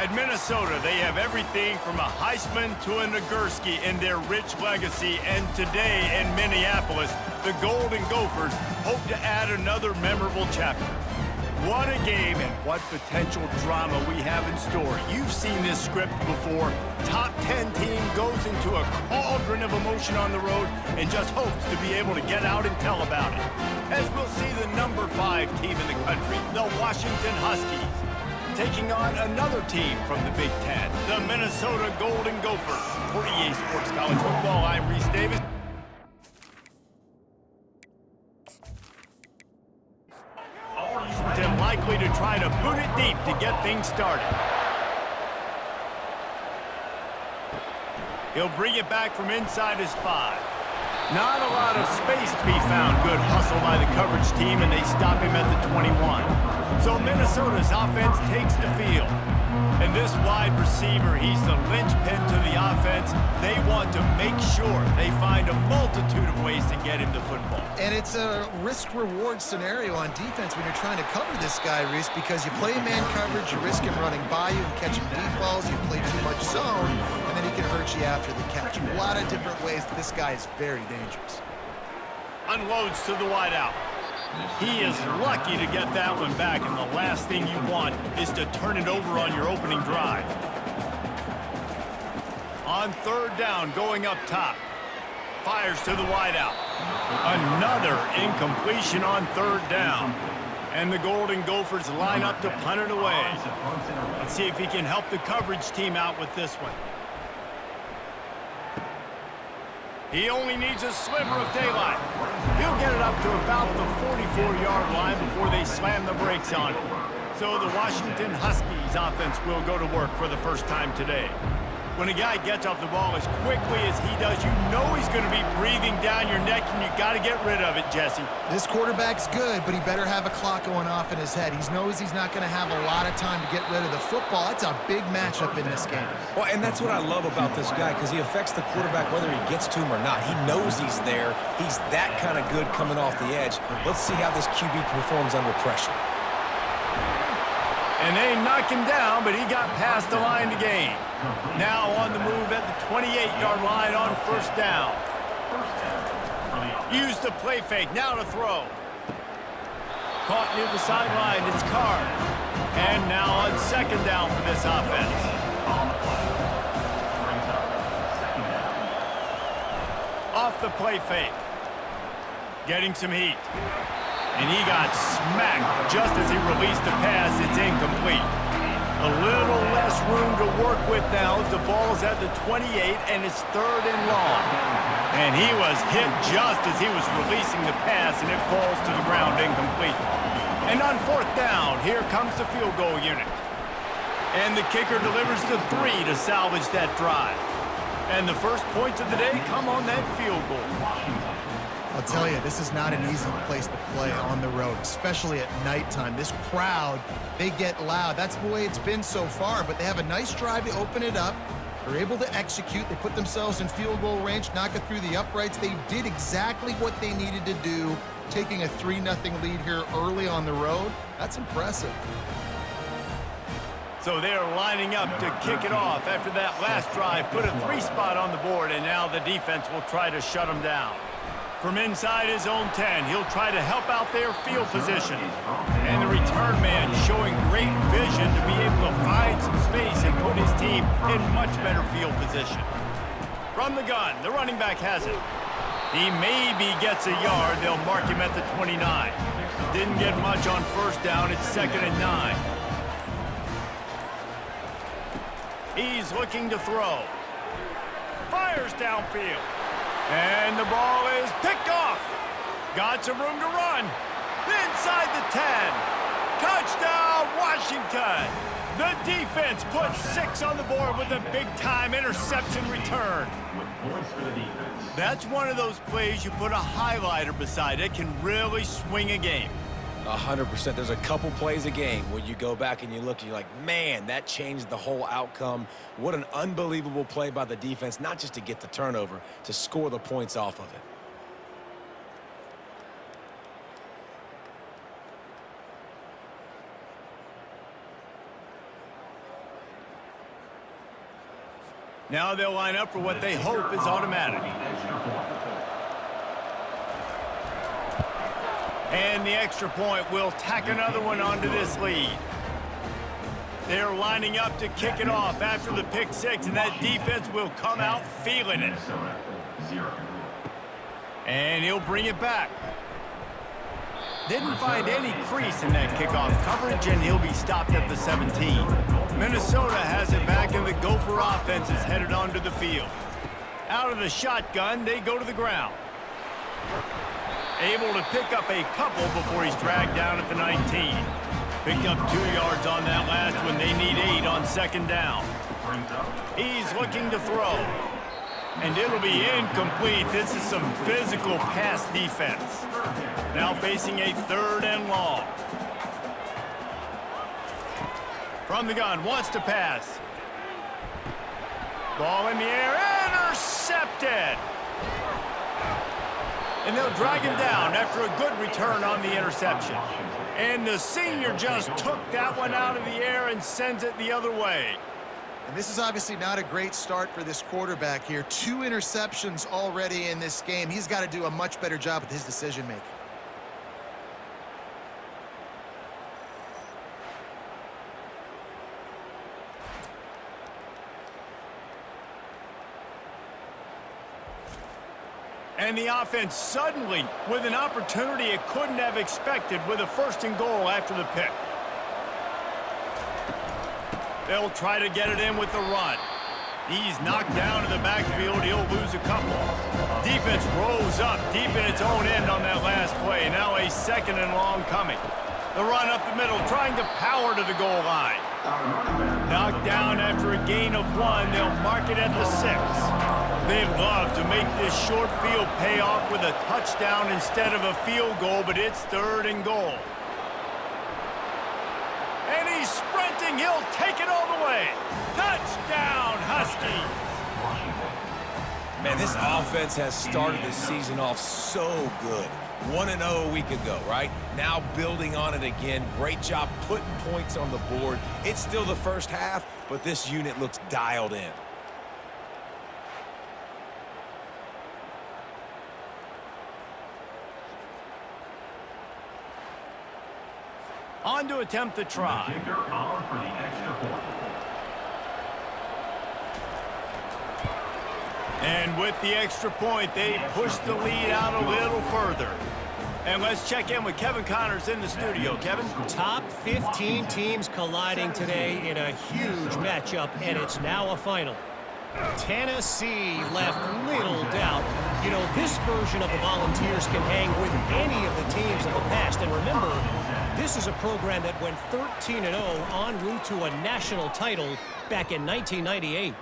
At Minnesota, they have everything from a Heisman to a Nagurski in their rich legacy, and today in Minneapolis, the Golden Gophers hope to add another memorable chapter. What a game and what potential drama we have in store. You've seen this script before. Top 10 team goes into a cauldron of emotion on the road and just hopes to be able to get out and tell about it. As we'll see the number 5 team in the country, the Washington Huskies, taking on another team from the Big Ten, the Minnesota Golden Gophers. For EA Sports College Football, I'm Reese Davis. Washington likely to try to boot it deep to get things started. He'll bring it back from inside his 5. Not a lot of space to be found. Good hustle by the coverage team, and they stop him at the 21. So Minnesota's offense takes the field. And this wide receiver, he's the linchpin to the offense. They want to make sure they find a multitude of ways to get him the football. And it's a risk-reward scenario on defense when you're trying to cover this guy, Reese, because you play man coverage, you risk him running by you and catching deep balls, you play too much zone, and then he can hurt you after the catch. A lot of different ways. This guy is very dangerous. Unloads to the wideout. He is lucky to get that one back, and the last thing you want is to turn it over on your opening drive. On 3rd down, going up top. Fires to the wideout. Another incompletion on 3rd down. And the Golden Gophers line up to punt it away. Let's see if he can help the coverage team out with this one. He only needs a sliver of daylight. He'll get it up to about the 44-yard line before they slam the brakes on it. So the Washington Huskies offense will go to work for the first time today. When a guy gets off the ball as quickly as he does, you know he's going to be breathing down your neck, and you got to get rid of it, Jesse. This quarterback's good, but he better have a clock going off in his head. He knows he's not going to have a lot of time to get rid of the football. It's a big matchup in this game. Well, and that's what I love about this guy, because he affects the quarterback whether he gets to him or not. He knows he's there. He's that kind of good coming off the edge. Let's see how this QB performs under pressure. And they knock him down, but he got past the line to gain. Now on the move at the 28-yard line on 1st down. Use the play fake, now to throw. Caught near the sideline, it's Carr. And now on 2nd down for this offense. Off the play fake. Getting some heat. And he got smacked just as he released the pass. It's incomplete. A little less room to work with now as the ball's at the 28 and it's 3rd and long. And he was hit just as he was releasing the pass, and it falls to the ground incomplete. And on 4th down, here comes the field goal unit. And the kicker delivers the 3 to salvage that drive. And the first points of the day come on that field goal. I'll tell you, this is not an easy place to play on the road, especially at nighttime. This crowd, they get loud. That's the way it's been so far, but they have a nice drive to open it up. They're able to execute. They put themselves in field goal range, knock it through the uprights. They did exactly what they needed to do, taking a 3-0 lead here early on the road. That's impressive. So they are lining up to kick it off after that last drive. Put a 3 spot on the board, and now the defense will try to shut them down. From inside his own 10, he'll try to help out their field position. And the return man showing great vision to be able to find some space and put his team in much better field position. From the gun, the running back has it. He maybe gets a yard. They'll mark him at the 29. Didn't get much on 1st down. It's 2nd and 9. He's looking to throw. Fires downfield. And the ball is picked off. Got some room to run. Inside the 10. Touchdown, Washington. The defense puts 6 on the board with a big-time interception return. That's one of those plays you put a highlighter beside. It can really swing a game. 100%. There's a couple plays a game where you go back and you look and you're like, man, that changed the whole outcome. What an unbelievable play by the defense, not just to get the turnover, to score the points off of it. Now they'll line up for what they hope is automatic. And the extra point will tack another one onto this lead. They're lining up to kick it off after the pick six, and that defense will come out feeling it. And he'll bring it back. Didn't find any crease in that kickoff coverage, and he'll be stopped at the 17. Minnesota has it back, and the Gopher offense is headed onto the field. Out of the shotgun, they go to the ground. Able to pick up a couple before he's dragged down at the 19. Picked up 2 yards on that last one. They need 8 on second down. He's looking to throw. And it'll be incomplete. This is some physical pass defense. Now facing a 3rd and long. From the gun, wants to pass. Ball in the air, intercepted. And they'll drag him down after a good return on the interception. And the senior just took that one out of the air and sends it the other way. And this is obviously not a great start for this quarterback here. 2 interceptions already in this game. He's got to do a much better job with his decision-making. And the offense suddenly with an opportunity it couldn't have expected with a 1st and goal after the pick. They'll try to get it in with the run. He's knocked down in the backfield. He'll lose a couple. Defense rose up deep in its own end on that last play. Now a 2nd and long coming. The run up the middle, trying to power to the goal line. Knocked down after a gain of 1. They'll mark it at the 6. They'd love to make this short field pay off with a touchdown instead of a field goal, but it's 3rd and goal. And he's sprinting. He'll take it all the way. Touchdown, Huskies. Man, this offense has started the season off so good. 1-0 a week ago, right? Now building on it again. Great job putting points on the board. It's still the first half, but this unit looks dialed in. On to attempt the try. And with the extra point, they push the lead out a little further. And let's check in with Kevin Connors in the studio. Kevin? Top 15 teams colliding today in a huge matchup, and it's now a final. Tennessee left little doubt. You know, this version of the Volunteers can hang with any of the teams of the past. And remember, this is a program that went 13-0 en route to a national title back in 1998.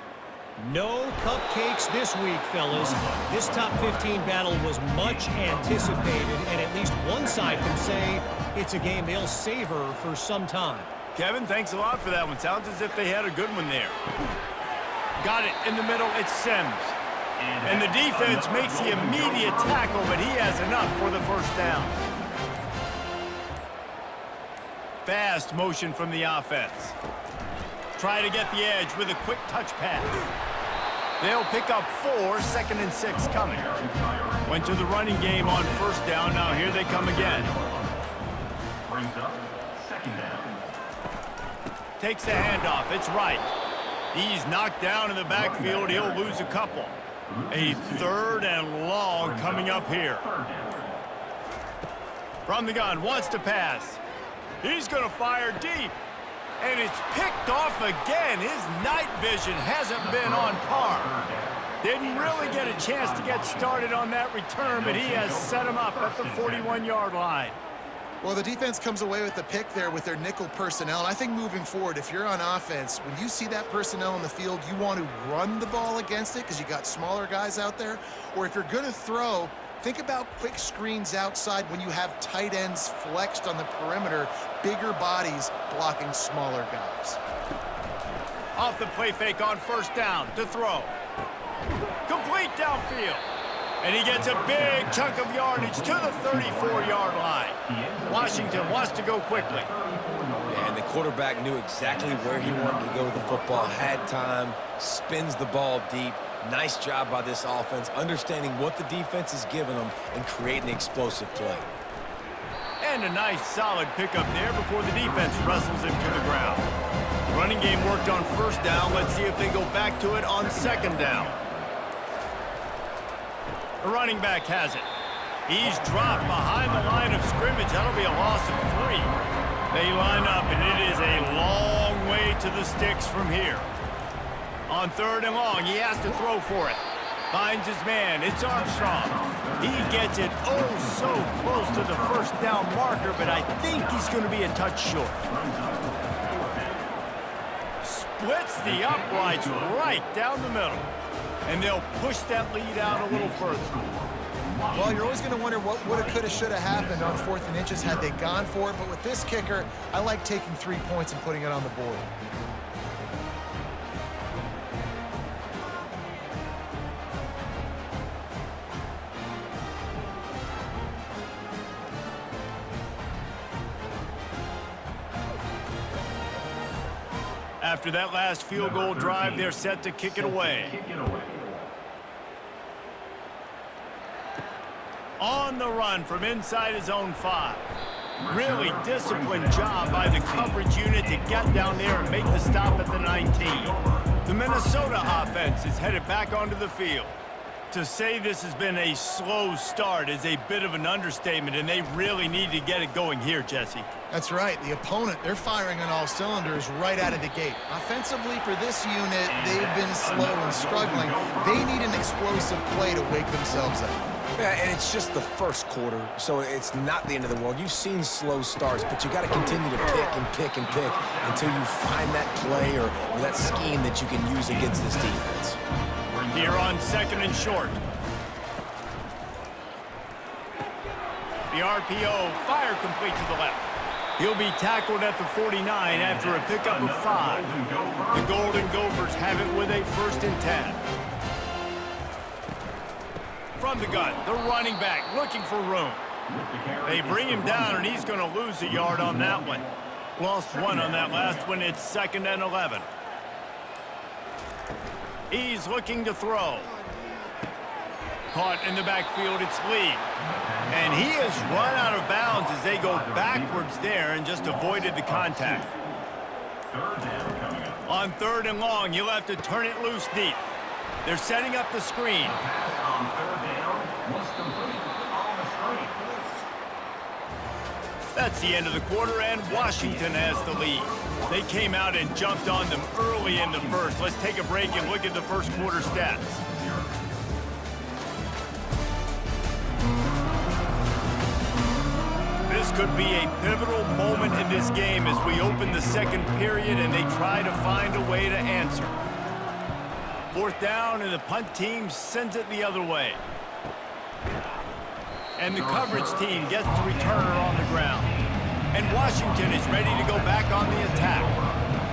No cupcakes this week, fellas. This top 15 battle was much anticipated, and at least one side can say it's a game they'll savor for some time. Kevin, thanks a lot for that one. Sounds as if they had a good one there. Got it in the middle. It's Sims. And the defense makes the immediate tackle, but he has enough for the 1st down. Fast motion from the offense. Try to get the edge with a quick touch pass. They'll pick up 4, 2nd and 6 coming. Went to the running game on 1st down. Now here they come again. Brings up 2nd down. Takes the handoff. It's right. He's knocked down in the backfield. He'll lose a couple. A 3rd and long coming up here. From the gun, wants to pass. He's going to fire deep. And it's picked off again. His night vision hasn't been on par. Didn't really get a chance to get started on that return, but he has set him up at the 41-yard line. Well, the defense comes away with the pick there with their nickel personnel. And I think moving forward, if you're on offense, when you see that personnel on the field, you want to run the ball against it because you got smaller guys out there. Or if you're going to throw, think about quick screens outside when you have tight ends flexed on the perimeter, bigger bodies blocking smaller guys. Off the play fake on 1st down to throw. Complete downfield. And he gets a big chunk of yardage to the 34-yard line. Washington wants to go quickly. Yeah, and the quarterback knew exactly where he wanted to go with the football, had time, spins the ball deep. Nice job by this offense, understanding what the defense is giving them and creating the explosive play. And a nice solid pickup there before the defense wrestles him to the ground. The running game worked on first down. Let's see if they go back to it on second down. The running back has it. He's dropped behind the line of scrimmage. That'll be a loss of 3. They line up, and it is a long way to the sticks from here. On third and long, he has to throw for it. Finds his man. It's Armstrong. He gets it so close to the first down marker, but I think he's going to be a touch short. Splits the uprights right down the middle. And they'll push that lead out a little further. Well, you're always going to wonder what woulda, coulda, shoulda happened on 4th and inches had they gone for it. But with this kicker, I like taking 3 points and putting it on the board. After that last field goal drive, they're set to kick it away. On the run from inside his own 5. Really disciplined job by the coverage unit to get down there and make the stop at the 19. The Minnesota offense is headed back onto the field. To say this has been a slow start is a bit of an understatement, and they really need to get it going here, Jesse. That's right. The opponent, they're firing on all cylinders right out of the gate. Offensively, for this unit, they've been slow and struggling. They need an explosive play to wake themselves up. Yeah, and it's just the first quarter, so it's not the end of the world. You've seen slow starts, but you got to continue to pick and pick and pick until you find that play or that scheme that you can use against this defense. Here on second and short. The RPO, fire complete to the left. He'll be tackled at the 49 after a pickup of 5. The Golden Gophers have it with a 1st and 10. From the gun, the running back looking for room. They bring him down, and he's going to lose a yard on that one. Lost 1 on that last one. It's 2nd and 11. He's looking to throw. Caught in the backfield, it's Lee. And he has run out of bounds as they go backwards there and just avoided the contact. On 3rd and long, you'll have to turn it loose deep. They're setting up the screen. That's the end of the quarter, and Washington has the lead. They came out and jumped on them early in the first. Let's take a break and look at the first quarter stats. This could be a pivotal moment in this game as we open the second period and they try to find a way to answer. 4th down, and the punt team sends it the other way. And the coverage team gets the returner on the ground. And Washington is ready to go back on the attack.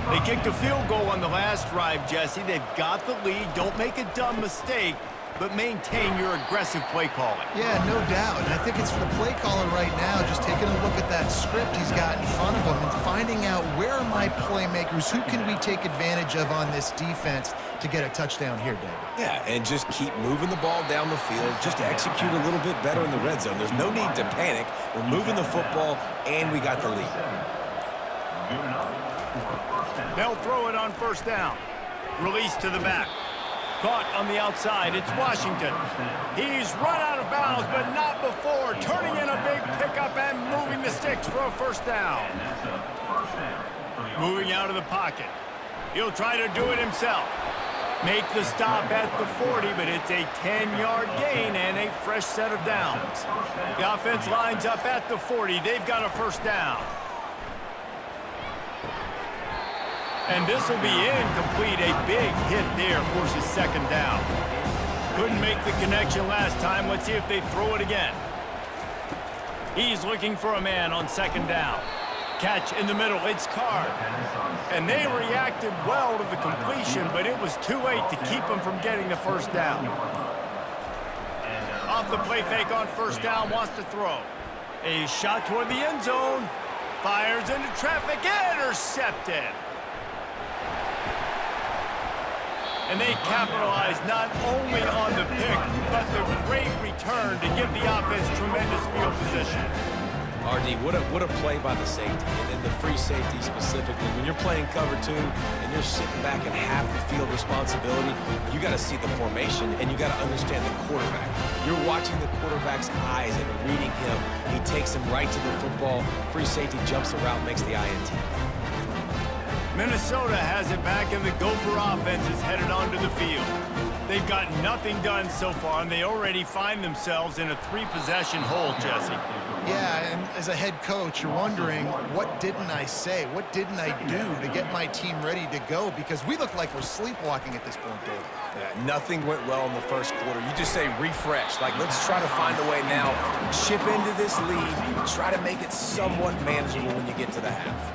They kicked a field goal on the last drive, Jesse. They've got the lead. Don't make a dumb mistake, but maintain your aggressive play calling. Yeah, no doubt. And I think it's for the play caller right now, just taking a look at that script he's got in front of him and finding out where are my playmakers, who can we take advantage of on this defense to get a touchdown here, David. Yeah, and just keep moving the ball down the field, just to execute a little bit better in the red zone. There's no need to panic. We're moving the football, and we got the lead. They'll throw it on 1st down. Release to the back. Caught on the outside. It's Washington. He's run out of bounds, but not before. Turning in a big pickup and moving the sticks for a 1st down. Moving out of the pocket. He'll try to do it himself. Make the stop at the 40, but it's a 10-yard gain and a fresh set of downs. The offense lines up at the 40. They've got a 1st down. And this will be incomplete. A big hit there forces 2nd down. Couldn't make the connection last time. Let's see if they throw it again. He's looking for a man on 2nd down. Catch in the middle. It's Carr. And they reacted well to the completion, but it was too late to keep them from getting the 1st down. off the play fake on first down, wants to throw. A shot toward the end zone. Fires into traffic, intercepted. And they capitalize not only on the pick, but the great return to give the offense tremendous field position. RD, what a play by the safety, and then the free safety specifically. When you're playing cover two and you're sitting back in half the field responsibility, you got to see the formation and you got to understand the quarterback. You're watching the quarterback's eyes and reading him. He takes him right to the football. Free safety jumps the route, makes the INT. Minnesota has it back, and the Gopher offense is headed onto the field. They've got nothing done so far, and they already find themselves in a three-possession hole, Jesse. Yeah, and as a head coach, you're wondering, what didn't I say? What didn't I do to get my team ready to go? Because we look like we're sleepwalking at this point, Dave. Yeah, nothing went well in the first quarter. You just say refresh. Like, let's try to find a way now. Chip into this lead. Try to make it somewhat manageable when you get to the half.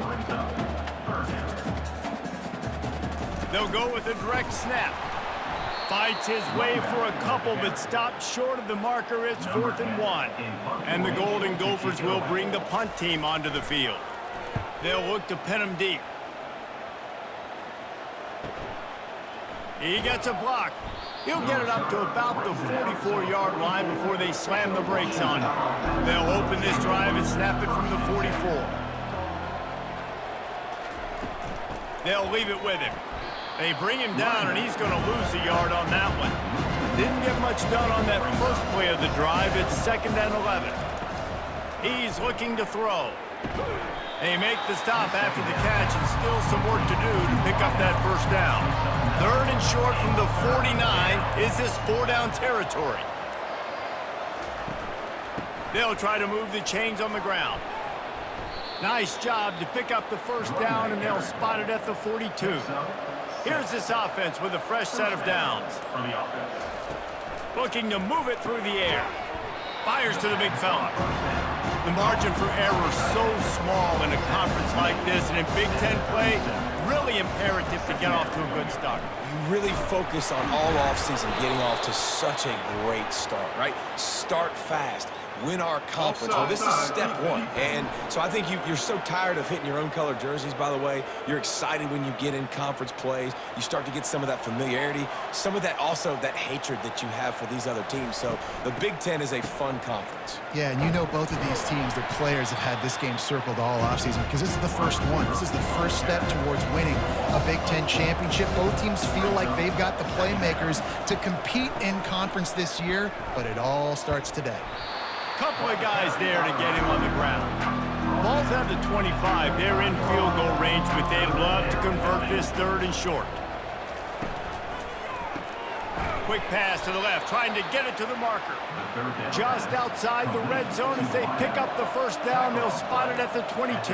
They'll go with a direct snap. Fights his way for a couple, but stops short of the marker. It's 4th and 1. And the Golden Gophers will bring the punt team onto the field. They'll look to pin him deep. He gets a block. He'll get it up to about the 44-yard line before they slam the brakes on him. They'll open this drive and snap it from the 44. They'll leave it with him. They bring him down, and he's going to lose a yard on that one. Didn't get much done on that first play of the drive. It's 2nd and 11. He's looking to throw. They make the stop after the catch, and still some work to do to pick up that first down. 3rd and short from the 49. Is this 4-down territory? They'll try to move the chains on the ground. Nice job to pick up the first down, and they'll spot it at the 42. Here's this offense with a fresh set of downs. Looking to move it through the air. Fires to the big fella. The margin for error so small in a conference like this, and in Big Ten play, really imperative to get off to a good start. You really focus on all offseason getting off to such a great start, right? Start fast. Win our conference. Well, this is step one. And so I think you're so tired of hitting your own color jerseys, by the way. You're excited when you get in conference plays. You start to get some of that familiarity, some of that also that hatred that you have for these other teams. So the Big Ten is a fun conference. Yeah, and you know both of these teams, their players have had this game circled all offseason because this is the first one. This is the first step towards winning a Big Ten championship. Both teams feel like they've got the playmakers to compete in conference this year, but it all starts today. Couple of guys there to get him on the ground. Ball's at the 25. They're in field goal range, but they'd love to convert this 3rd and short. Quick pass to the left, trying to get it to the marker. Just outside the red zone as they pick up the first down. They'll spot it at the 22.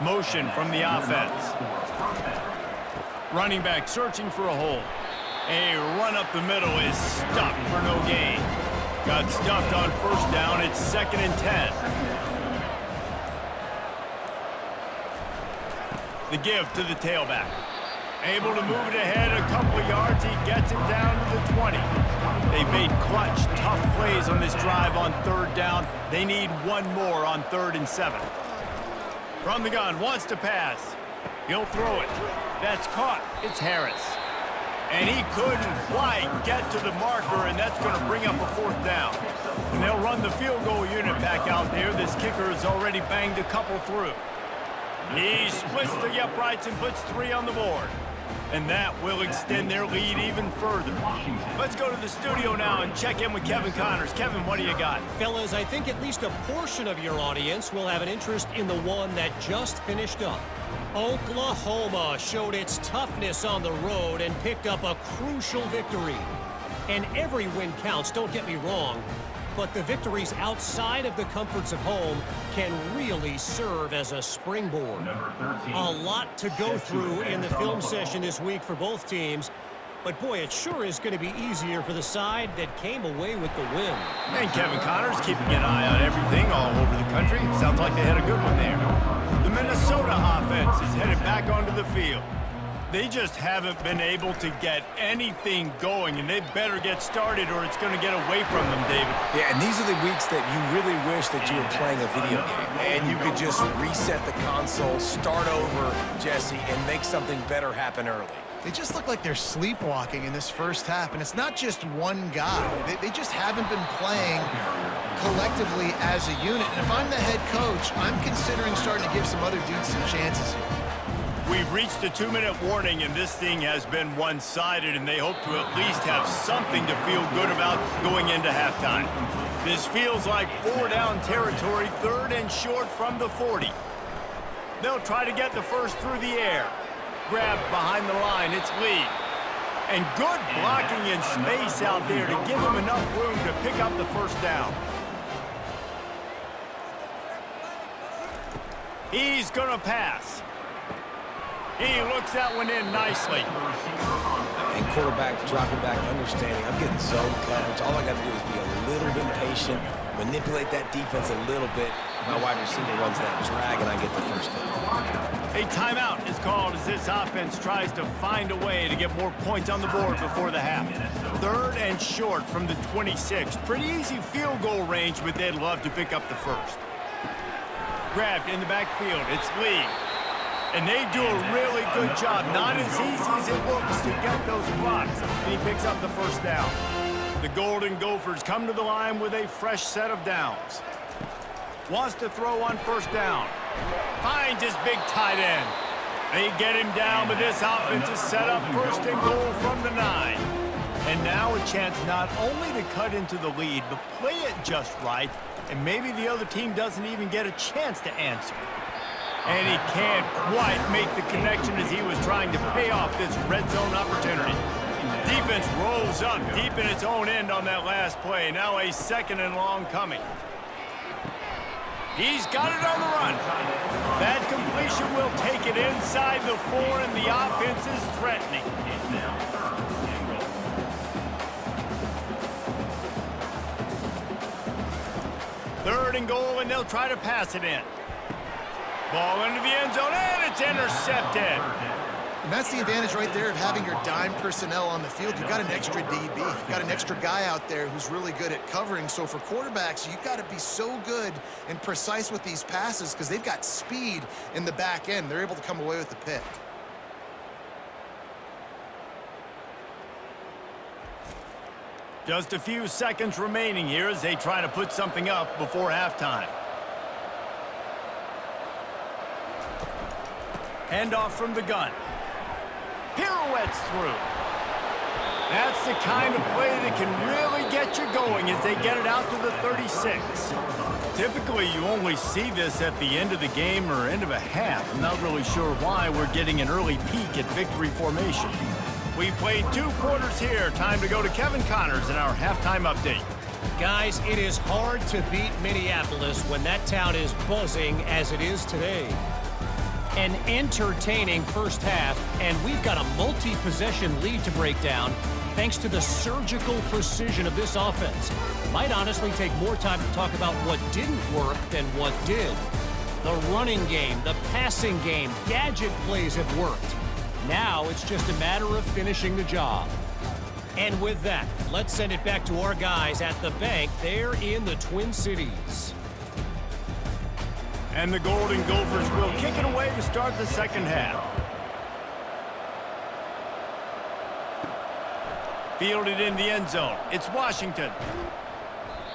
Motion from the offense. Running back searching for a hole. A run up the middle is stuffed for no gain. Got stuffed on first down. It's 2nd and 10. The give to the tailback. Able to move it ahead a couple of yards. He gets it down to the 20. They've made clutch, tough plays on this drive on 3rd down. They need one more on 3rd and 7. From the gun, wants to pass. He'll throw it. That's caught. It's Harris. And he couldn't quite get to the marker, and that's going to bring up a 4th down. And they'll run the field goal unit back out there. This kicker has already banged a couple through. He splits the uprights and puts 3 on the board. And that will extend their lead even further. Let's go to the studio now and check in with Kevin Connors. Kevin, what do you got? Fellas, I think at least a portion of your audience will have an interest in the one that just finished up. Oklahoma showed its toughness on the road and picked up a crucial victory. And every win counts, don't get me wrong, but the victories outside of the comforts of home can really serve as a springboard. A lot to go through in the film session this week for both teams, but boy, it sure is going to be easier for the side that came away with the win. And Kevin Connors keeping an eye on everything all over the country. Sounds like they had a good one there. The Minnesota offense is headed back onto the field. They just haven't been able to get anything going, and they better get started or it's going to get away from them, David. Yeah, and these are the weeks that you really wish that you were playing a video game and you could just reset the console, start over, Jesse, and make something better happen early. They just look like they're sleepwalking in this first half, and it's not just one guy. They just haven't been playing collectively as a unit. And if I'm the head coach, I'm considering starting to give some other dudes some chances here. We've reached the 2-minute warning, and this thing has been one-sided, and they hope to at least have something to feel good about going into halftime. This feels like 4-down territory, 3rd and short from the 40. They'll try to get the first through the air. Grab behind the line, it's Lee. And good blocking in space out there to give him enough room to pick up the first down. He's gonna pass. He looks that one in nicely. And quarterback dropping back, understanding, I'm getting zone coverage. All I got to do is be a little bit patient, manipulate that defense a little bit. My wide receiver runs that drag, and I get the first down. A timeout is called as this offense tries to find a way to get more points on the board before the half. 3rd and short from the 26. Pretty easy field goal range, but they'd love to pick up the first. Grabbed in the backfield, it's Lee. And they do a really good job. Not as easy as it looks to get those blocks. And he picks up the first down. The Golden Gophers come to the line with a fresh set of downs. Wants to throw on first down. Finds his big tight end. They get him down, but this offense is set up 1st and goal from the 9. And now a chance not only to cut into the lead, but play it just right. And maybe the other team doesn't even get a chance to answer. And he can't quite make the connection as he was trying to pay off this red zone opportunity. Defense rolls up deep in its own end on that last play. Now a 2nd and long coming. He's got it on the run. That completion will take it inside the 4, and the offense is threatening. 3rd and goal, and they'll try to pass it in. Ball into the end zone, and it's intercepted. And that's the advantage right there of having your dime personnel on the field. You've got an extra DB. You've got an extra guy out there who's really good at covering. So for quarterbacks, you've got to be so good and precise with these passes because they've got speed in the back end. They're able to come away with the pick. Just a few seconds remaining here as they try to put something up before halftime. Handoff from the gun. Pirouettes through. That's the kind of play that can really get you going as they get it out to the 36. Typically, you only see this at the end of the game or end of a half. I'm not really sure why we're getting an early peek at victory formation. We played 2 quarters here. Time to go to Kevin Connors in our halftime update. Guys, it is hard to beat Minneapolis when that town is buzzing as it is today. An entertaining first half, and we've got a multi-possession lead to break down thanks to the surgical precision of this offense. Might honestly take more time to talk about what didn't work than what did. The running game, the passing game, gadget plays have worked. Now it's just a matter of finishing the job. And with that, let's send it back to our guys at the bank there in the Twin Cities. And the Golden Gophers will kick it away to start the second half. Fielded in the end zone. It's Washington.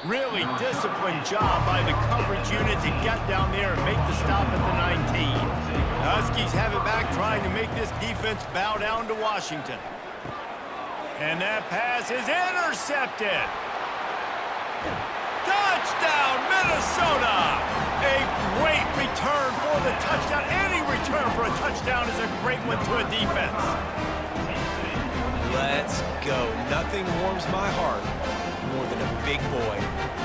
Really disciplined job by the coverage unit to get down there and make the stop at the 19. The Huskies have it back trying to make this defense bow down to Washington. And that pass is intercepted. Touchdown, Minnesota! A great return for the touchdown. Any return for a touchdown is a great one to a defense. Let's go. Nothing warms my heart more than a big boy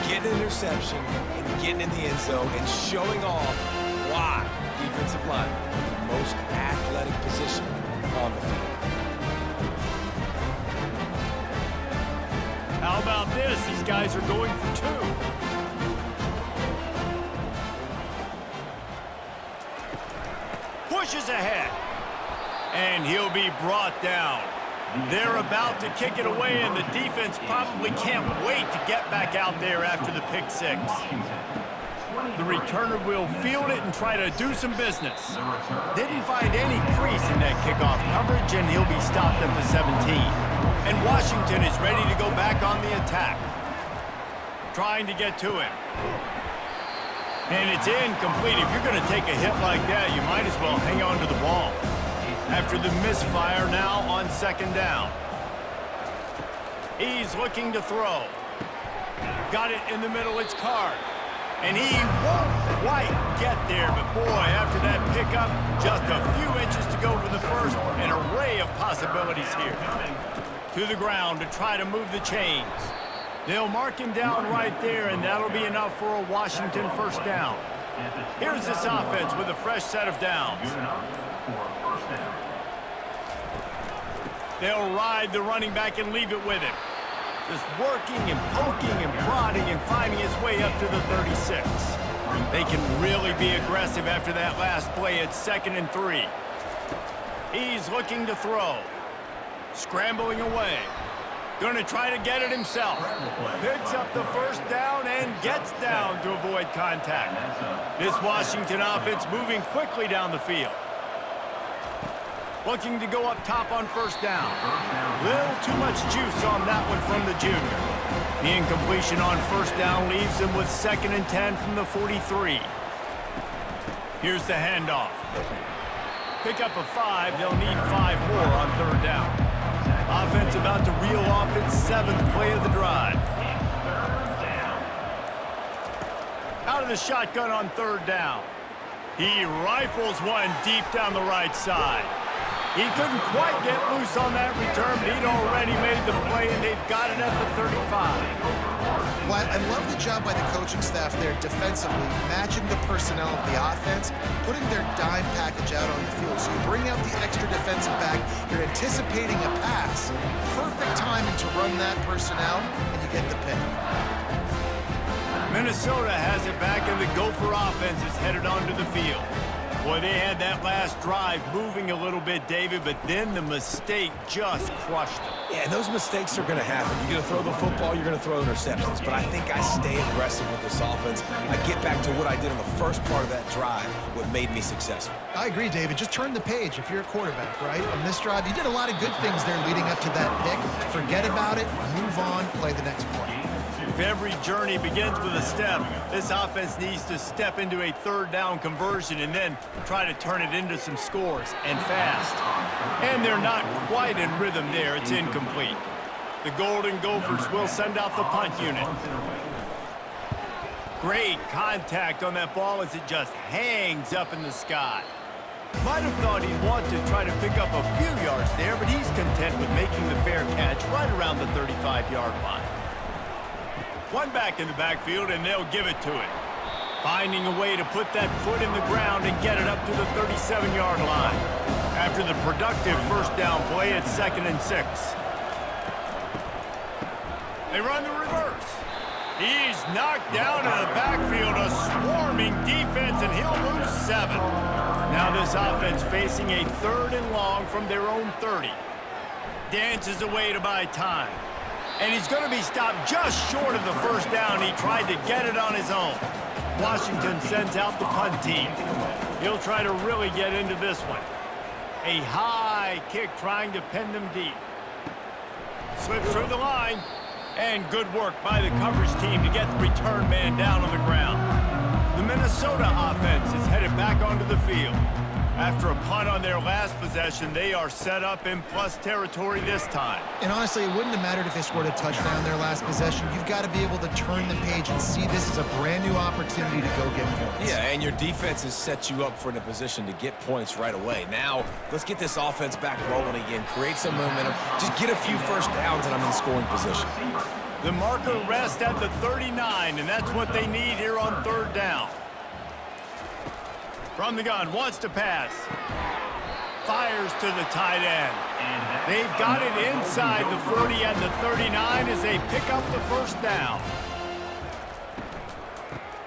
getting an interception and getting in the end zone and showing off why defensive line is the most athletic position on the field. How about this? These guys are going for 2. Pushes ahead. And he'll be brought down. They're about to kick it away, and the defense probably can't wait to get back out there after the pick six. The returner will field it and try to do some business. Didn't find any crease in that kickoff coverage, and he'll be stopped at the 17. And Washington is ready to go back on the attack. Trying to get to him. And it's incomplete. If you're going to take a hit like that, you might as well hang on to the ball. After the misfire, now on second down. He's looking to throw. Got it in the middle, it's Card. And he won't quite get there, but boy, after that pickup, just a few inches to go for the first. An array of possibilities here. To the ground to try to move the chains. They'll mark him down right there, and that'll be enough for a Washington first down. Here's this offense with a fresh set of downs. They'll ride the running back and leave it with him. Just working and poking and prodding and finding his way up to the 36. They can really be aggressive after that last play. It's 2nd and 3. He's looking to throw. Scrambling away. Going to try to get it himself. Picks up the first down and gets down to avoid contact. This Washington offense moving quickly down the field. Looking to go up top on first down. Little too much juice on that one from the junior. The incompletion on first down leaves him with 2nd and 10 from the 43. Here's the handoff. Pick up a 5. They'll need 5 more on third down. Offense about to reel off its 7th play of the drive. Out of the shotgun on third down. He rifles one deep down the right side. He couldn't quite get loose on that return, but he'd already made the play, and they've got it at the 35. Well, I love the job by the coaching staff there defensively, matching the personnel of the offense, putting their dime package out on the field. So you bring out the extra defensive back, you're anticipating a pass. Perfect timing to run that personnel, and you get the pick. Minnesota has it back, and the Gopher offense is headed onto the field. Boy, they had that last drive moving a little bit, David, but then the mistake just crushed them. Yeah, and those mistakes are going to happen. You're going to throw the football, you're going to throw interceptions. But I think I stay aggressive with this offense. I get back to what I did on the first part of that drive, what made me successful. I agree, David. Just turn the page if you're a quarterback, right? On this drive, you did a lot of good things there leading up to that pick. Forget about it, move on, play the next play. If every journey begins with a step, this offense needs to step into a third down conversion and then try to turn it into some scores, and fast. And they're not quite in rhythm there. It's incomplete. The Golden Gophers will send out the punt unit. Great contact on that ball as it just hangs up in the sky. Might have thought he'd want to try to pick up a few yards there, but he's content with making the fair catch right around the 35-yard line. One back in the backfield, and they'll give it to it. Finding a way to put that foot in the ground and get it up to the 37-yard line. After the productive first down play, it's 2nd and 6. They run the reverse. He's knocked down in the backfield, a swarming defense, and he'll lose 7. Now this offense facing a 3rd and long from their own 30. Dances away to buy time. And he's going to be stopped just short of the first down. He tried to get it on his own. Washington sends out the punt team. He'll try to really get into this one. A high kick trying to pin them deep. Slips through the line. And good work by the coverage team to get the return man down on the ground. The Minnesota offense is headed back onto the field. After a punt on their last possession, they are set up in plus territory this time. And honestly, it wouldn't have mattered if they scored a touchdown their last possession. You've got to be able to turn the page and see this as a brand new opportunity to go get points. Yeah, and your defense has set you up for in a position to get points right away. Now, let's get this offense back rolling again, create some momentum, just get a few first downs, and I'm in scoring position. The marker rests at the 39, and that's what they need here on third down. From the gun, wants to pass. Fires to the tight end. They've got it inside the 40 and the 39 as they pick up the first down.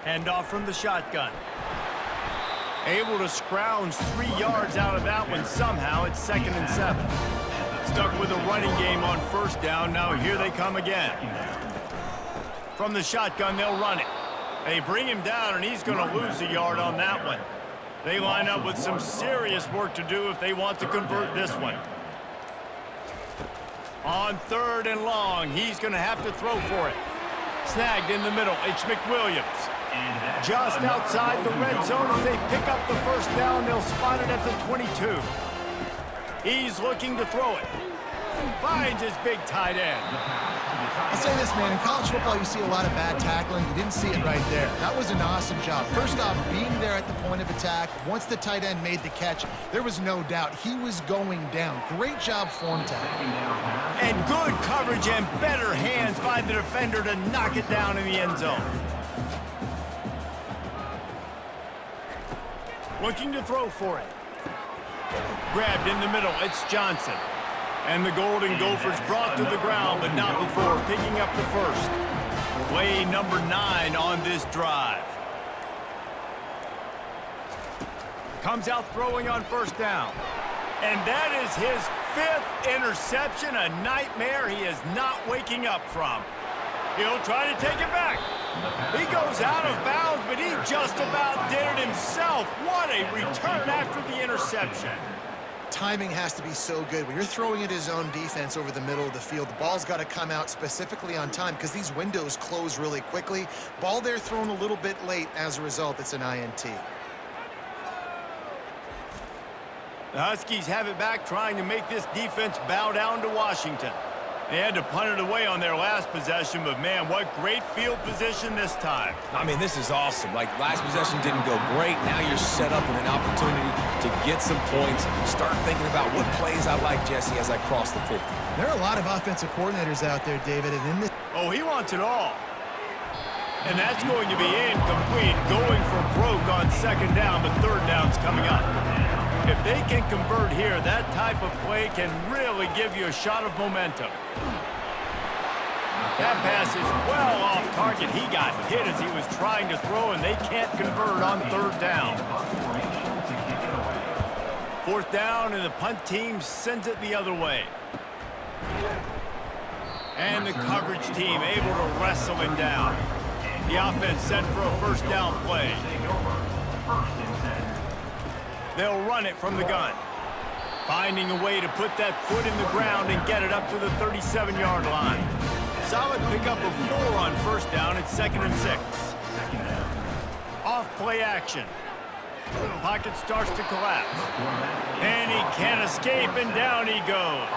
Handoff from the shotgun. Able to scrounge 3 yards out of that one somehow. It's 2nd and 7. Stuck with a running game on 1st down. Now here they come again. From the shotgun, they'll run it. They bring him down, and he's going to lose a yard on that one. They line up with some serious work to do if they want to convert this one. On 3rd and long, he's going to have to throw for it. Snagged in the middle. It's McWilliams. Just outside the red zone. If they pick up the 1st down, they'll spot it at the 22. He's looking to throw it. Finds his big tight end. I'll say this, man. In college football, you see a lot of bad tackling. You didn't see it right there. That was an awesome job. First off, being there at the point of attack. Once the tight end made the catch, there was no doubt he was going down. Great job form tackling. And good coverage and better hands by the defender to knock it down in the end zone. Looking to throw for it. Grabbed in the middle. It's Johnson. And the Golden Gophers brought to the ground, but not before picking up the 1st. Play number 9 on this drive. Comes out throwing on 1st down. And that is his 5th interception, a nightmare he is not waking up from. He'll try to take it back. He goes out of bounds, but he just about did it himself. What a return after the interception. Timing has to be so good. When you're throwing at his own defense over the middle of the field, the ball's got to come out specifically on time because these windows close really quickly. Ball there thrown a little bit late. As a result, it's an INT. The Huskies have it back, trying to make this defense bow down to Washington. They had to punt it away on their last possession, but man, what great field position this time. I mean, this is awesome. Like, last possession didn't go great. Now you're set up with an opportunity to get some points. Start thinking about what plays I like, Jesse, as I cross the 50. There are a lot of offensive coordinators out there, David, and in this... Oh, he wants it all. And that's going to be incomplete, going for broke on 2nd down, but 3rd down's coming up. If they can convert here, that type of play can really give you a shot of momentum. That pass is well off target. He got hit as he was trying to throw, and they can't convert on 3rd down. 4th down, and the punt team sends it the other way. And the coverage team able to wrestle him down. The offense set for a 1st down play. They'll run it from the gun. Finding a way to put that foot in the ground and get it up to the 37-yard line. Solid pickup of 4 on 1st down. It's 2nd and 6. Off play action. Pocket starts to collapse. And he can't escape, and down he goes.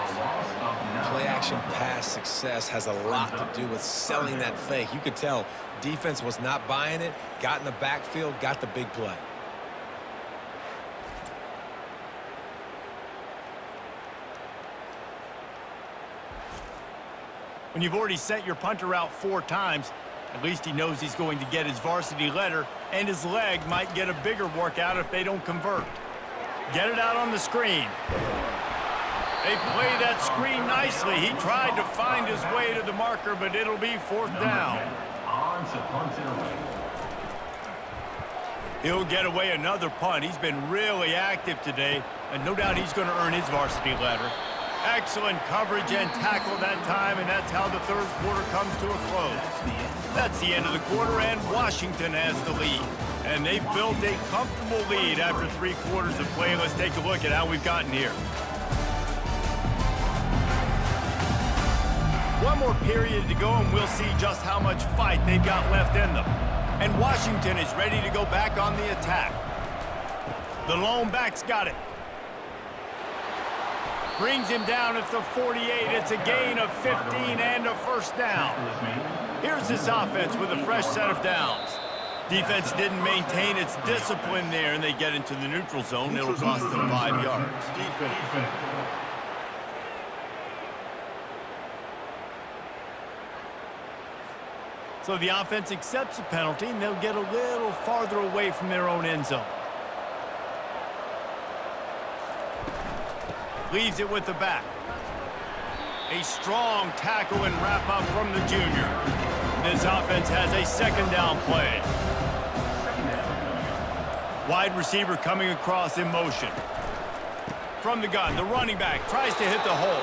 Play action pass success has a lot to do with selling that fake. You could tell defense was not buying it, got in the backfield, got the big play. When you've already sent your punter out 4 times, at least he knows he's going to get his varsity letter, and his leg might get a bigger workout if they don't convert. Get it out on the screen. They play that screen nicely. He tried to find his way to the marker, but it'll be 4th down. He'll get away another punt. He's been really active today, and no doubt he's going to earn his varsity letter. Excellent coverage and tackle that time, and that's how the 3rd quarter comes to a close. That's the end of the quarter, and Washington has the lead. And they've built a comfortable lead after 3 quarters of play. Let's take a look at how we've gotten here. One more period to go, and we'll see just how much fight they've got left in them. And Washington is ready to go back on the attack. The lone back's got it. Brings him down at the 48. It's a gain of 15 and a 1st down. Here's this offense with a fresh set of downs. Defense didn't maintain its discipline there, and they get into the neutral zone. It'll cost them 5 yards. So the offense accepts the penalty, and they'll get a little farther away from their own end zone. Leaves it with the back. A strong tackle and wrap up from the junior. This offense has a 2nd down play. Wide receiver coming across in motion. From the gun, the running back tries to hit the hole.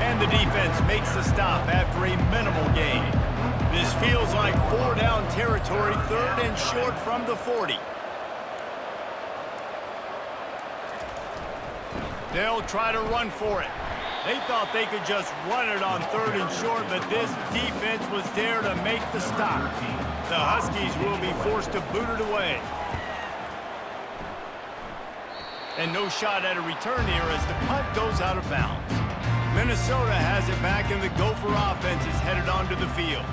And the defense makes the stop after a minimal gain. This feels like 4-down territory, 3rd and short from the 40. They'll try to run for it. They thought they could just run it on 3rd and short, but this defense was there to make the stop. The Huskies will be forced to boot it away. And no shot at a return here as the punt goes out of bounds. Minnesota has it back, and the Gopher offense is headed onto the field.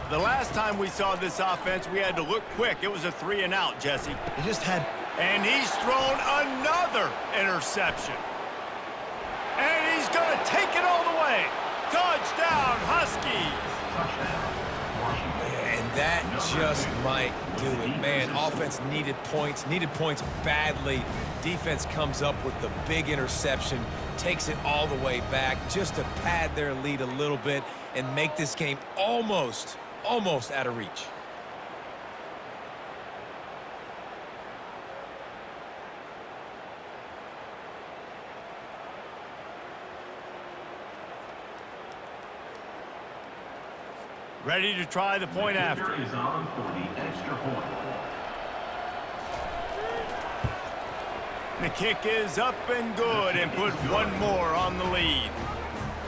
The last time we saw this offense, we had to look quick. It was a 3-and-out, Jesse. They just had... And he's thrown another interception. And he's going to take it all the way. Touchdown, Huskies. And that just might do it. Man, offense needed points badly. Defense comes up with the big interception, takes it all the way back just to pad their lead a little bit and make this game almost out of reach. Ready to try the point after. Is on for the extra point. The kick is up and good and put one more on the lead.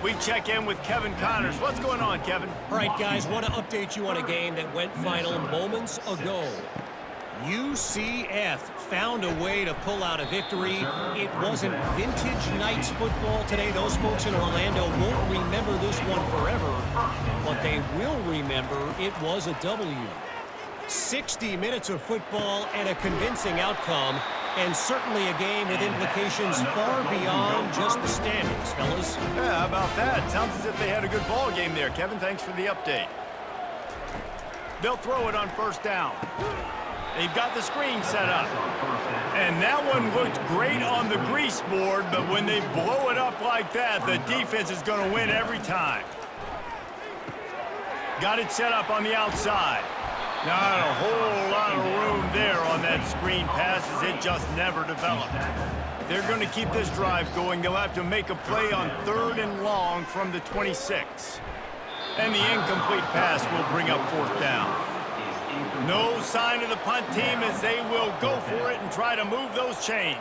We check in with Kevin Connors. What's going on, Kevin? All right, guys, want to update you on a game that went final moments ago. UCF found a way to pull out a victory. It wasn't vintage Knights football today. Those folks in Orlando won't remember this one forever, but they will remember it was a W. 60 minutes of football and a convincing outcome, and certainly a game with implications far beyond just the standings, fellas. Yeah, how about that? Sounds as if they had a good ball game there, Kevin. Thanks for the update. They'll throw it on 1st down. They've got the screen set up. And that one looked great on the grease board, but when they blow it up like that, the defense is going to win every time. Got it set up on the outside. Not a whole lot of room there on that screen pass as it just never developed. If they're going to keep this drive going, they'll have to make a play on 3rd and long from the 26. And the incomplete pass will bring up 4th down. No sign of the punt team as they will go for it and try to move those chains.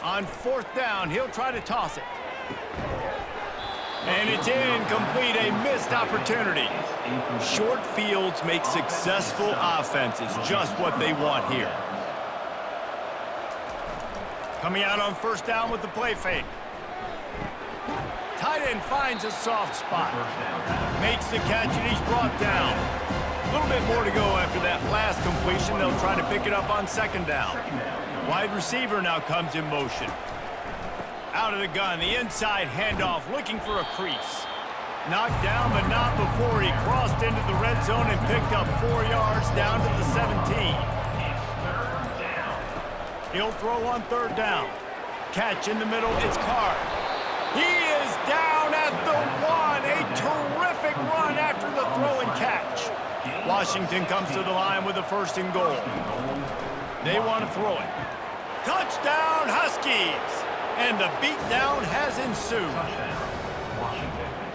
On 4th down, he'll try to toss it. And it's incomplete, a missed opportunity. Short fields make successful offenses just what they want here. Coming out on 1st down with the play fake. Tight end finds a soft spot. Makes the catch and he's brought down. A little bit more to go after that last completion. They'll try to pick it up on 2nd down. Wide receiver now comes in motion. Out of the gun, the inside handoff, looking for a crease. Knocked down, but not before he crossed into the red zone and picked up 4 yards down to the 17. He'll throw on 3rd down. Catch in the middle, it's Carr. He is down at the 1. A terrific run after the throw and catch. Washington comes to the line with a 1st and goal. They want to throw it. Touchdown, Huskies! And the beatdown has ensued.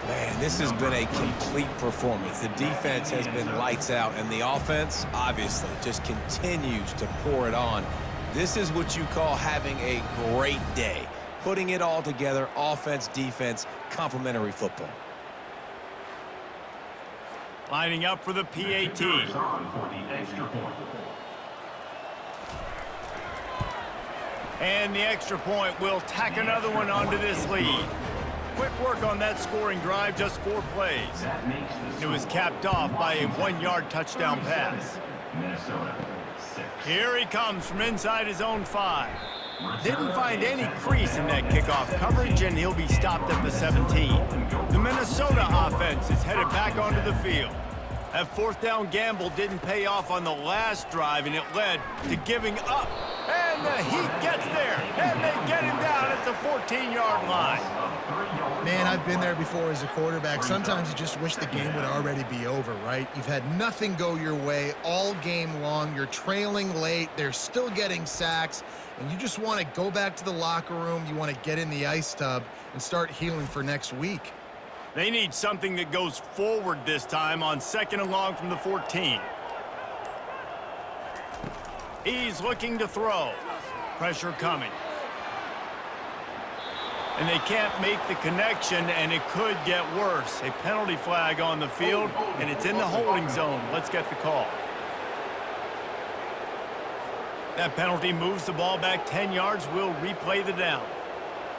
Man, this has been a complete performance. The defense has been lights out, and the offense, obviously, just continues to pour it on. This is what you call having a great day. Putting it all together, offense, defense, complementary football. Lining up for the PAT. And the extra point will tack another one onto this lead. Quick work on that scoring drive, just 4 plays. It was capped off by a 1-yard touchdown pass. Here he comes from inside his own 5. Didn't find any crease in that kickoff coverage, and he'll be stopped at the 17. The Minnesota offense is headed back onto the field. That fourth down gamble didn't pay off on the last drive, and it led to giving up. And the Heat gets there, and they get him down at the 14-yard line. Man, I've been there before as a quarterback. Sometimes you just wish the game would already be over, right? You've had nothing go your way all game long. You're trailing late. They're still getting sacks, and you just want to go back to the locker room. You want to get in the ice tub and start healing for next week. They need something that goes forward this time on 2nd and long from the 14. He's looking to throw. Pressure coming. And they can't make the connection, and it could get worse. A penalty flag on the field, and it's in the holding zone. Let's get the call. That penalty moves the ball back 10 yards. We'll replay the down.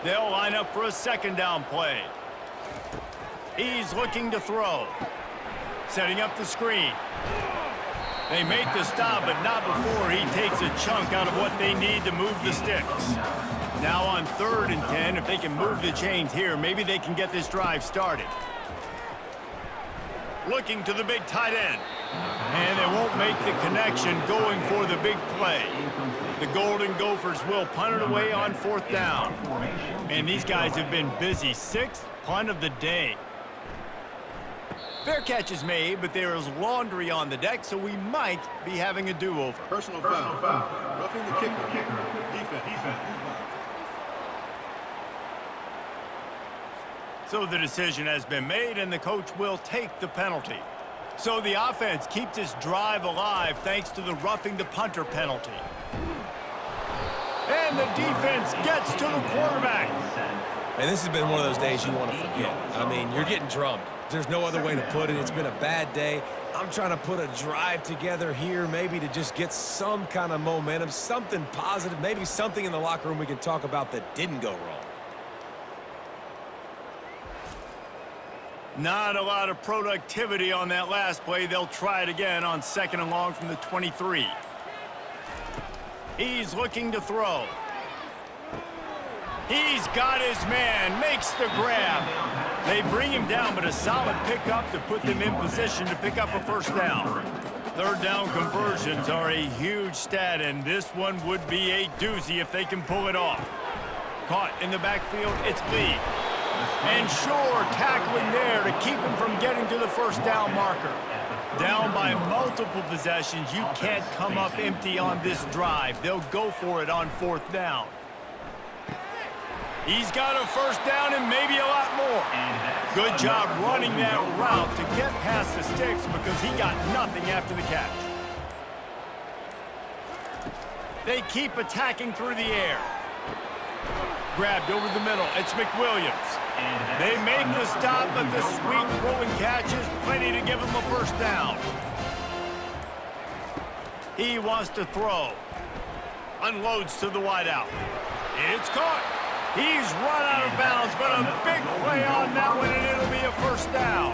They'll line up for a 2nd down play. He's looking to throw. Setting up the screen. They make the stop, but not before he takes a chunk out of what they need to move the sticks. Now on 3rd and 10, if they can move the chains here, maybe they can get this drive started. Looking to the big tight end. And they won't make the connection going for the big play. The Golden Gophers will punt it away on 4th down. And these guys have been busy. 6th punt of the day. Fair catch is made, but there is laundry on the deck, so we might be having a do-over. Personal foul. Roughing the kicker. Defense. So the decision has been made, and the coach will take the penalty. So the offense keeps this drive alive thanks to the roughing the punter penalty. And the defense gets to the quarterback. And this has been one of those days you want to forget. I mean, you're getting drummed. There's no other way to put it. It's been a bad day. I'm trying to put a drive together here maybe to just get some kind of momentum, something positive, maybe something in the locker room we can talk about that didn't go wrong. Not a lot of productivity on that last play. They'll try it again on 2nd and long from the 23. He's looking to throw. He's got his man, makes the grab. They bring him down, but a solid pickup to put them in position to pick up a 1st down. 3rd down conversions are a huge stat, and this one would be a doozy if they can pull it off. Caught in the backfield, it's Lee. And Shore tackling there to keep him from getting to the 1st down marker. Down by multiple possessions, you can't come up empty on this drive. They'll go for it on 4th down. He's got a 1st down and maybe a lot more. Good job running that route to get past the sticks because he got nothing after the catch. They keep attacking through the air. Grabbed over the middle. It's McWilliams. They make the stop, but the sweet throwing catch is plenty to give him a 1st down. He wants to throw. Unloads to the wideout. It's caught. He's run out of bounds, but a big play on that one, and it'll be a 1st down.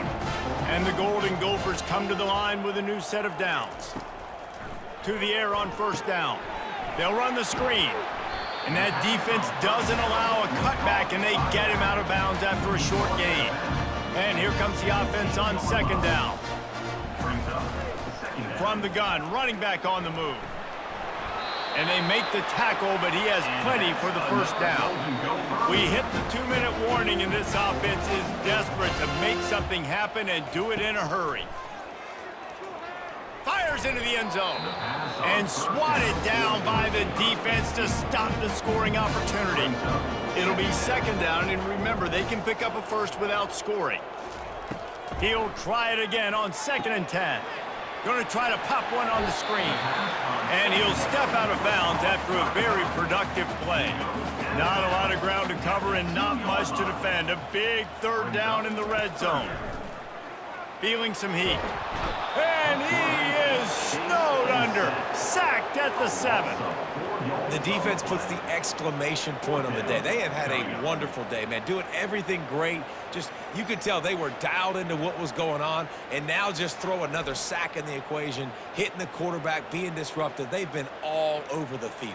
And the Golden Gophers come to the line with a new set of downs. To the air on 1st down. They'll run the screen. And that defense doesn't allow a cutback, and they get him out of bounds after a short gain. And here comes the offense on 2nd down. From the gun, running back on the move. And they make the tackle, but he has plenty for the 1st down. We hit the 2-minute warning, and this offense is desperate to make something happen and do it in a hurry. Fires into the end zone and swatted down by the defense to stop the scoring opportunity. It'll be 2nd down, and remember, they can pick up a 1st without scoring. He'll try it again on 2nd and 10. Going to try to pop one on the screen. And he'll step out of bounds after a very productive play. Not a lot of ground to cover and not much to defend. A big 3rd down in the red zone. Feeling some heat. And he is snowed under. Sacked at the 7. The defense puts the exclamation point on the day. They have had a wonderful day, man. Doing everything great. Just, you could tell they were dialed into what was going on, and now just throw another sack in the equation, hitting the quarterback, being disruptive. They've been all over the field.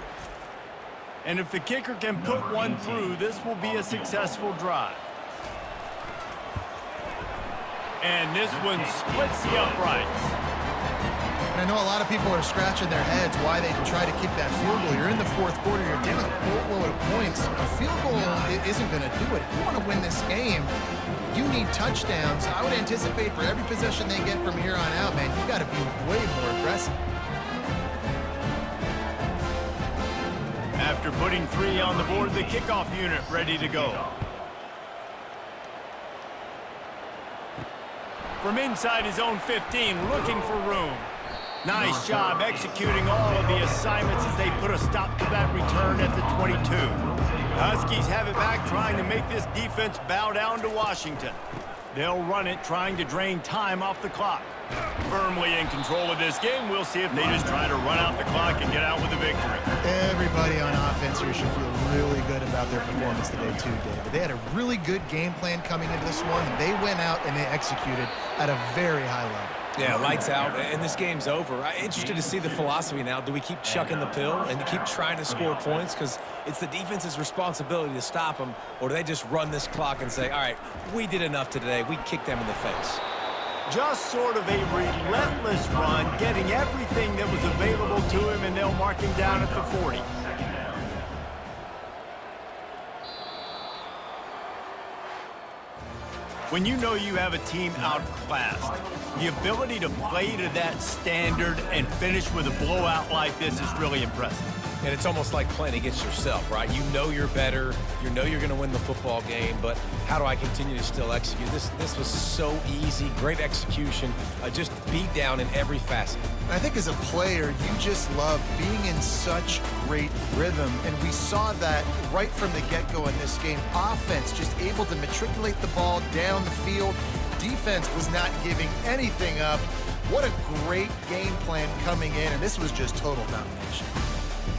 And if the kicker can put one through, this will be a successful drive. And this one splits the uprights. And I know a lot of people are scratching their heads why they try to kick that field goal. You're in the fourth quarter. You're down a boatload of points. A field goal isn't going to do it. If you want to win this game, you need touchdowns. I would anticipate for every possession they get from here on out, man, you got to be way more aggressive. After putting 3 on the board, the kickoff unit ready to go. From inside his own 15, looking for room. Nice job executing all of the assignments as they put a stop to that return at the 22. The Huskies have it back, trying to make this defense bow down to Washington. They'll run it, trying to drain time off the clock. Firmly in control of this game, we'll see if they just try to run out the clock and get out with a victory. Everybody on offense here should feel really good about their performance today too, David. They had a really good game plan coming into this one. They went out and they executed at a very high level. Yeah, lights out, and this game's over. I'm interested to see the philosophy now. Do we keep chucking the pill and keep trying to score points? Because it's the defense's responsibility to stop them, or do they just run this clock and say, all right, we did enough today. We kicked them in the face. Just sort of a relentless run, getting everything that was available to him, and they'll mark him down at the 40. When you know you have a team outclassed, the ability to play to that standard and finish with a blowout like this is really impressive. And it's almost like playing against yourself, right? You know you're better. You know you're going to win the football game, but how do I continue to still execute? This was so easy, great execution, just beat down in every facet. I think as a player, you just love being in such great rhythm, and we saw that right from the get-go in this game. Offense just able to matriculate the ball down the field. Defense was not giving anything up. What a great game plan coming in, and this was just total domination.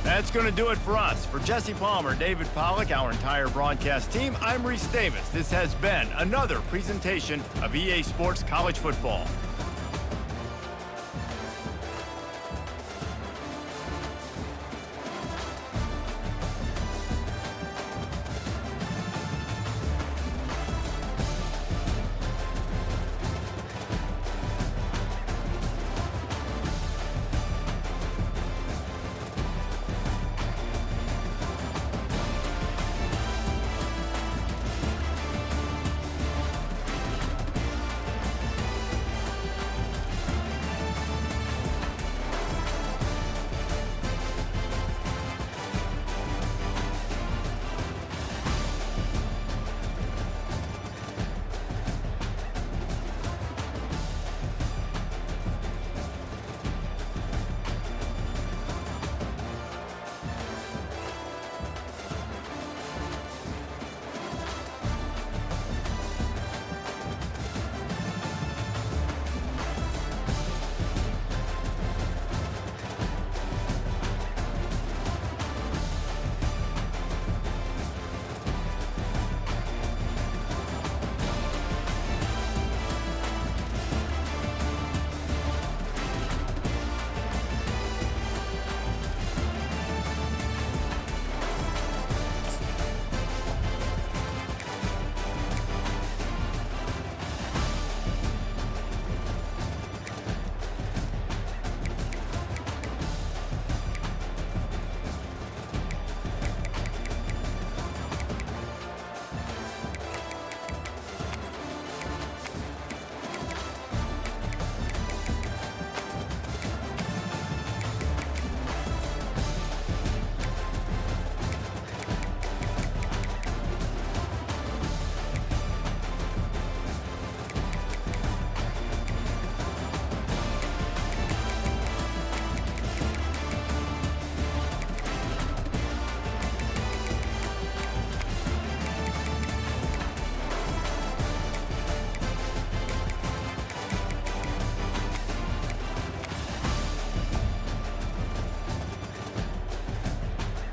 That's going to do it for us. For Jesse Palmer, David Pollack, our entire broadcast team, I'm Reese Davis. This has been another presentation of EA Sports College Football.